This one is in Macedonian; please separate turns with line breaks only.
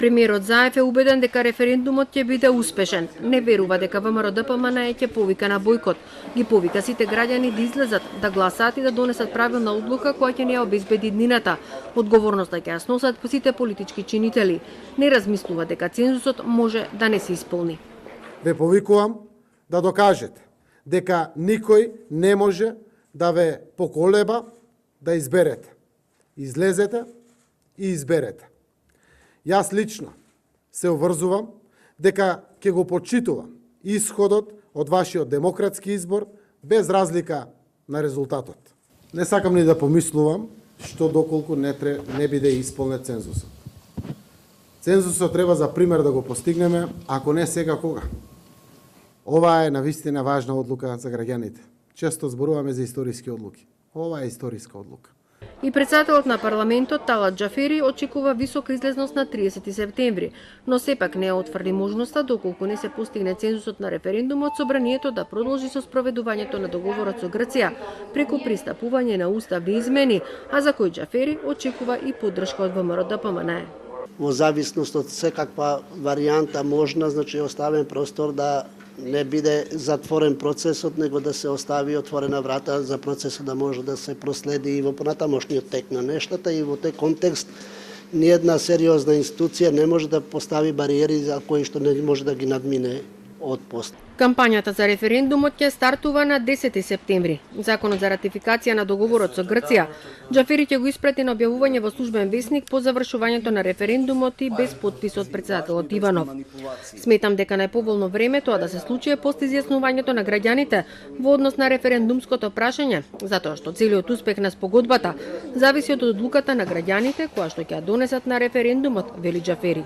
Премиерот Заев е убеден дека референдумот ќе биде успешен. Не верува дека ВМРО-ДПМН ќе повика на бојкот. Ги повика сите граѓани да излезат, да гласаат и да донесат правилна одлука која ќе не ја обезбеди днината. Одговорноста ќе ја сносат по сите политички чинители. Не размислува дека цензусот може да не се исполни.
Ве повикувам да докажете дека никој не може да ве поколеба да изберете. Излезете и изберете. Јас лично се уврзувам дека ќе го почитувам исходот од вашиот демократски избор без разлика на резултатот. Не сакам ни да помислувам што доколку не биде исполнет цензусот. Цензусот треба за пример да го постигнеме, ако не сега кога. Ова е навистина важна одлука за граѓаните. Често зборуваме за историски одлуки. Ова е историска одлука.
И председателот на парламентот Талат Џафери очекува висока излезност на 30 септември, но сепак не отврди можноста доколку не се постигне цензусот на референдумот собранието да продолжи со спроведувањето на договорот со Грција преку пристапување на уставни измени, а за кој Џафери очекува и поддршка од ВМРО-ДПМН.
Во зависност од секаква варијанта можна, значи оставен простор да не биде затворен процесот, него да се остави отворена врата за процесот да може да се проследи и во понатамошниот тек на нештата и во тој контекст ниедна сериозна институција не може да постави бариери за кои што не може да ги надмине од пост.
Кампањата за референдумот ќе стартува на 10 септември. Законот за ратификација на договорот со Грција, Џафери ќе го испрати на објавување во службен весник по завршувањето на референдумот и без подпис од председателот Иванов. Сметам дека најповолно време тоа да се случи е пост изјаснувањето на граѓаните во однос на референдумското прашање, затоа што целиот успех на спогодбата зависи од одлуката на граѓаните која што ќе ја донесат на референдумот, вели Џафери.